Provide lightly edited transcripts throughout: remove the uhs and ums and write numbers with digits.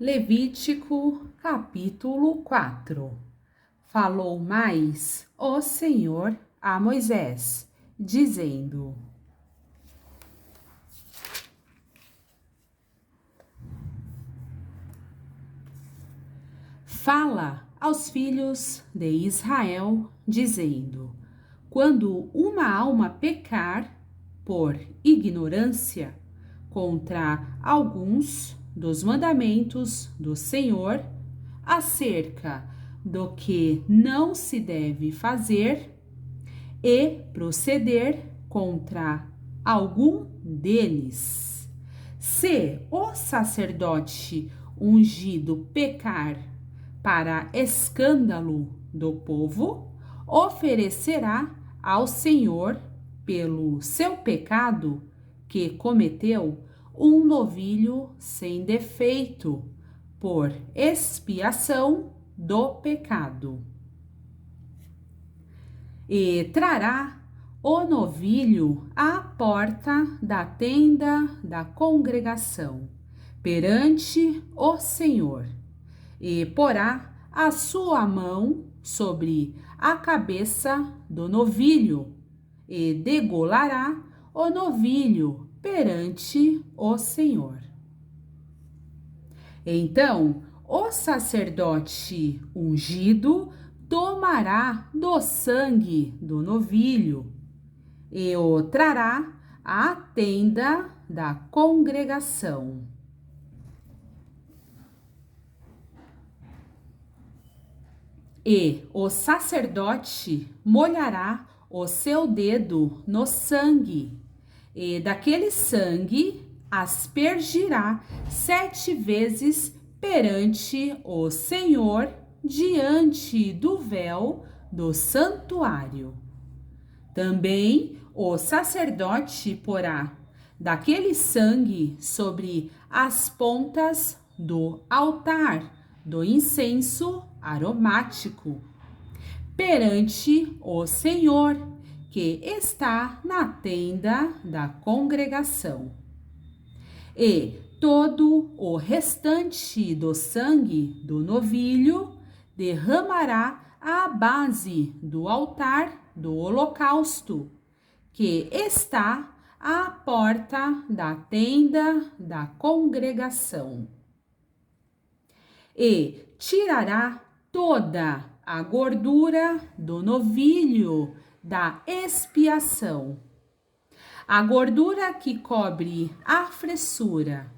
Levítico, capítulo 4. Falou mais o Senhor a Moisés, dizendo: Fala aos filhos de Israel, dizendo: quando uma alma pecar por ignorância contra alguns dos mandamentos do Senhor, acerca do que não se deve fazer, e proceder contra algum deles, se o sacerdote ungido pecar para escândalo do povo, oferecerá ao Senhor, pelo seu pecado que cometeu, um novilho sem defeito, por expiação do pecado. E trará o novilho à porta da tenda da congregação, perante o Senhor, e porá a sua mão sobre a cabeça do novilho, e degolará o novilho perante o Senhor. Então, o sacerdote ungido tomará do sangue do novilho e o trará à tenda da congregação. E o sacerdote molhará o seu dedo no sangue, e daquele sangue aspergirá 7 vezes perante o Senhor, diante do véu do santuário. Também o sacerdote porá daquele sangue sobre as pontas do altar do incenso aromático, perante o Senhor, que está na tenda da congregação. E todo o restante do sangue do novilho derramará à base do altar do holocausto, que está à porta da tenda da congregação. E tirará toda a gordura do novilho da expiação, a gordura que cobre a fressura,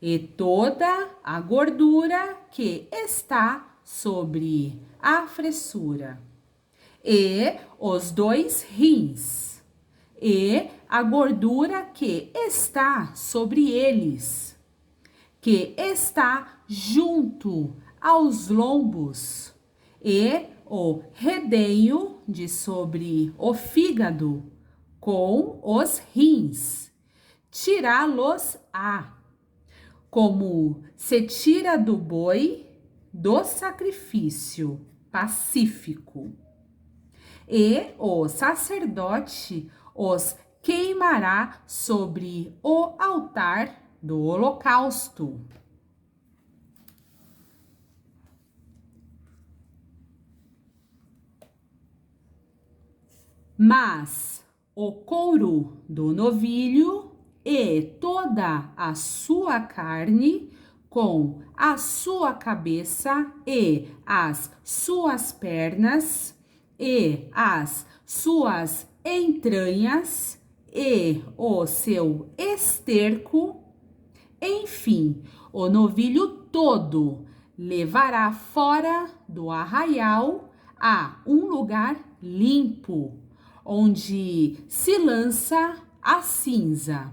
e toda a gordura que está sobre a fressura, e os 2 rins, e a gordura que está sobre eles, que está junto aos lombos, e o redenho de sobre o fígado, com os rins, tirá-los-á, como se tira do boi do sacrifício pacífico. E o sacerdote os queimará sobre o altar do holocausto. Mas o couro do novilho e toda a sua carne, com a sua cabeça e as suas pernas e as suas entranhas e o seu esterco, enfim, o novilho todo levará fora do arraial a um lugar limpo, onde se lança a cinza,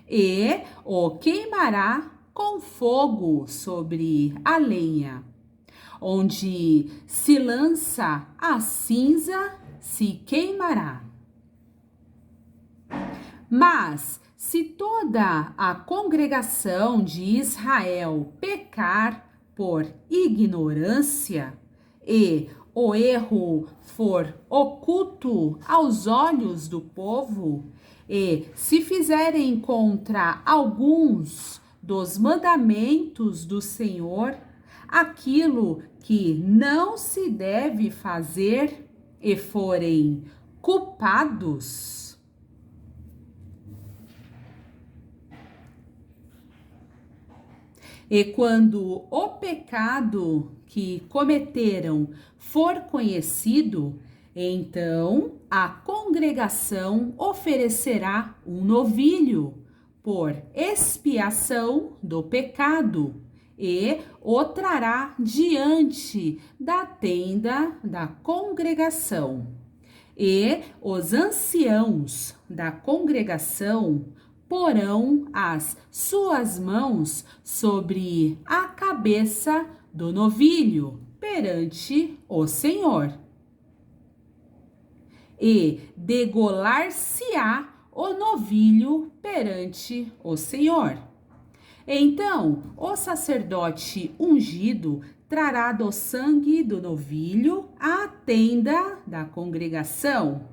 e o queimará com fogo sobre a lenha. Onde se lança a cinza, se queimará. Mas se toda a congregação de Israel pecar por ignorância, e o erro for oculto aos olhos do povo, e se fizerem contra alguns dos mandamentos do Senhor, aquilo que não se deve fazer e forem culpados, e quando o pecado que cometeram for conhecido, então a congregação oferecerá um novilho por expiação do pecado e o trará diante da tenda da congregação. E os anciãos da congregação porão as suas mãos sobre a cabeça do novilho perante o Senhor. E degolar-se-á o novilho perante o Senhor. Então, o sacerdote ungido trará do sangue do novilho à tenda da congregação,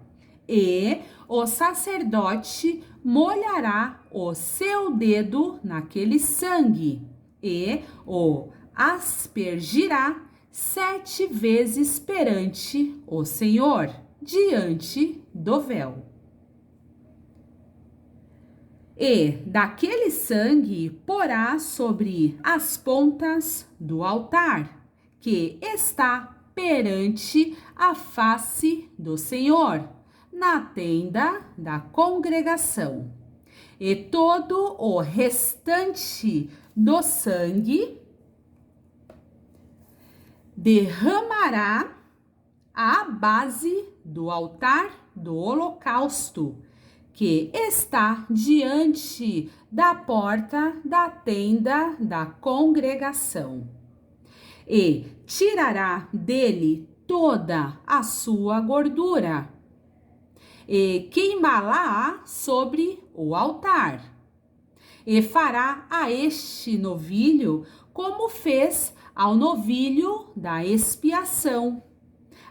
e o sacerdote molhará o seu dedo naquele sangue e o aspergirá 7 vezes perante o Senhor, diante do véu. E daquele sangue porá sobre as pontas do altar, que está perante a face do Senhor, na tenda da congregação. E todo o restante do sangue derramará à base do altar do holocausto, que está diante da porta da tenda da congregação, e tirará dele toda a sua gordura, e queimá-la sobre o altar, e fará a este novilho como fez ao novilho da expiação.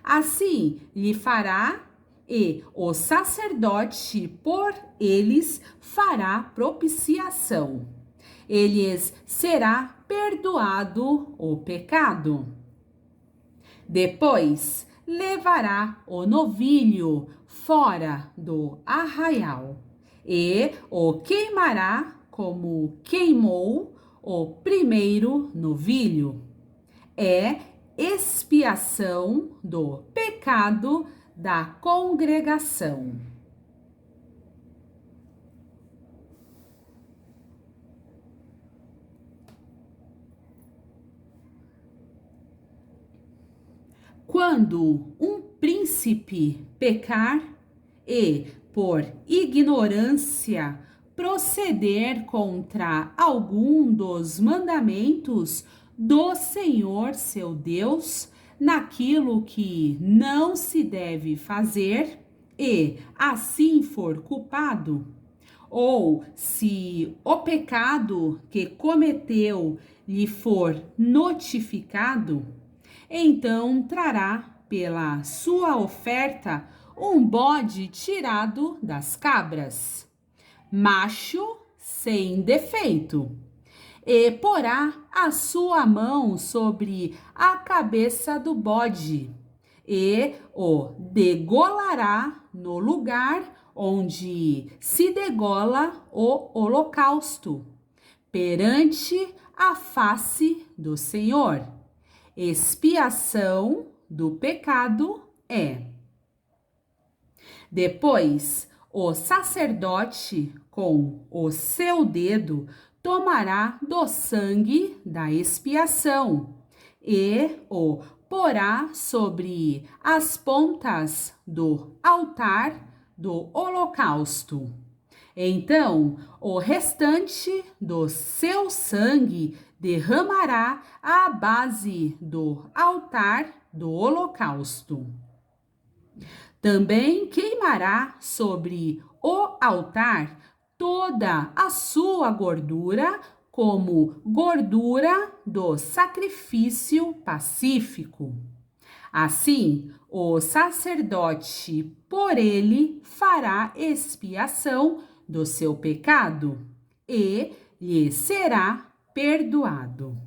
Assim lhe fará, e o sacerdote por eles fará propiciação. Eles será perdoado o pecado. Depois levará o novilho fora do arraial e o queimará como queimou o primeiro novilho. É expiação do pecado da congregação. Quando um príncipe pecar e, por ignorância, proceder contra algum dos mandamentos do Senhor seu Deus, naquilo que não se deve fazer, e assim for culpado, ou se o pecado que cometeu lhe for notificado, então trará pela sua oferta um bode tirado das cabras, macho sem defeito, e porá a sua mão sobre a cabeça do bode, e o degolará no lugar onde se degola o holocausto, perante a face do Senhor. Expiação do pecado é. Depois, o sacerdote, com o seu dedo, tomará do sangue da expiação e o porá sobre as pontas do altar do holocausto. Então, o restante do seu sangue derramará à base do altar do holocausto. Também queimará sobre o altar toda a sua gordura, como gordura do sacrifício pacífico. Assim, o sacerdote por ele fará expiação do seu pecado e lhe será perdoado.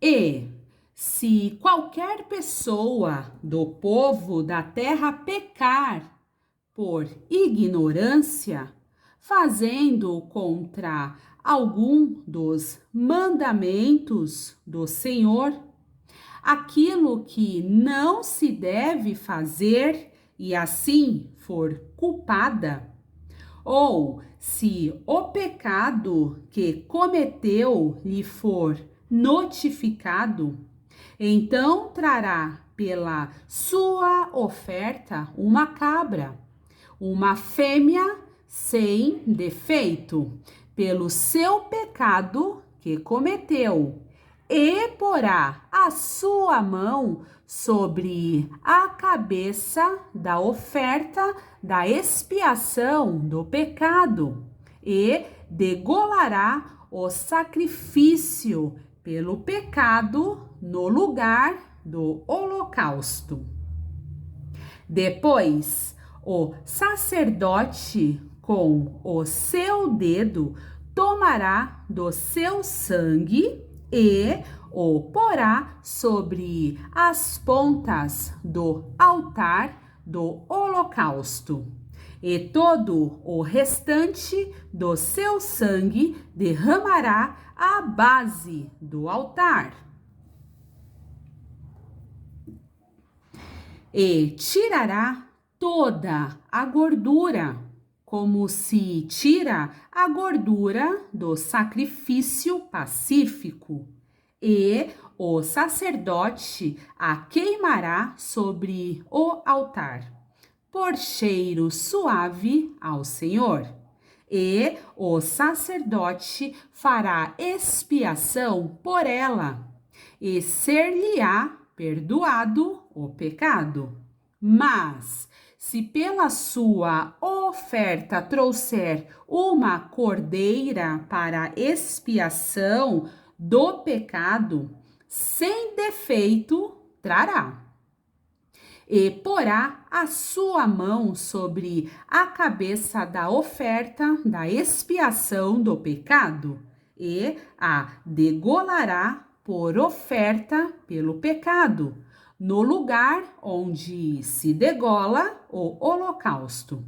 E se qualquer pessoa do povo da terra pecar por ignorância, fazendo contra algum dos mandamentos do Senhor, aquilo que não se deve fazer e assim for culpada, ou se o pecado que cometeu lhe for notificado, então trará pela sua oferta uma cabra, uma fêmea sem defeito, pelo seu pecado que cometeu, e porá a sua mão sobre a cabeça da oferta da expiação do pecado, e degolará o sacrifício pelo pecado no lugar do holocausto. Depois, o sacerdote, com o seu dedo, tomará do seu sangue e o porá sobre as pontas do altar do holocausto. E todo o restante do seu sangue derramará à base do altar. E tirará toda a gordura, como se tira a gordura do sacrifício pacífico, e o sacerdote a queimará sobre o altar, por cheiro suave ao Senhor. E o sacerdote fará expiação por ela, e ser-lhe-á perdoado o pecado. Mas, se pela sua oferta trouxer uma cordeira para expiação do pecado, sem defeito trará. E porá a sua mão sobre a cabeça da oferta da expiação do pecado, e a degolará por oferta pelo pecado, no lugar onde se degola o holocausto.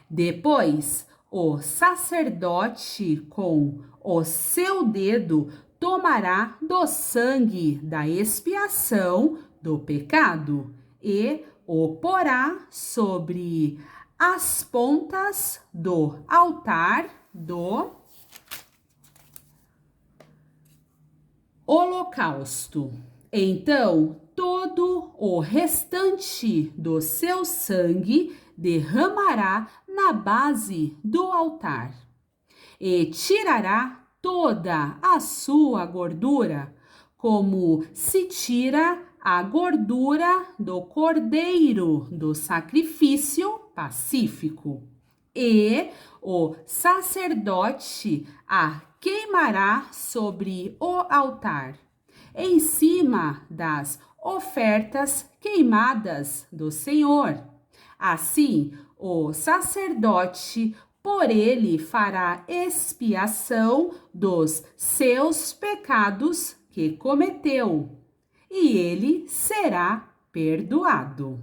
Depois, o sacerdote, com o seu dedo, tomará do sangue da expiação do pecado e o porá sobre as pontas do altar do holocausto. Então, todo o restante do seu sangue derramará na base do altar e tirará toda a sua gordura, como se tira a gordura do cordeiro do sacrifício pacífico. E o sacerdote a queimará sobre o altar, em cima das ofertas queimadas do Senhor. Assim, o sacerdote por ele fará expiação dos seus pecados que cometeu, e ele será perdoado.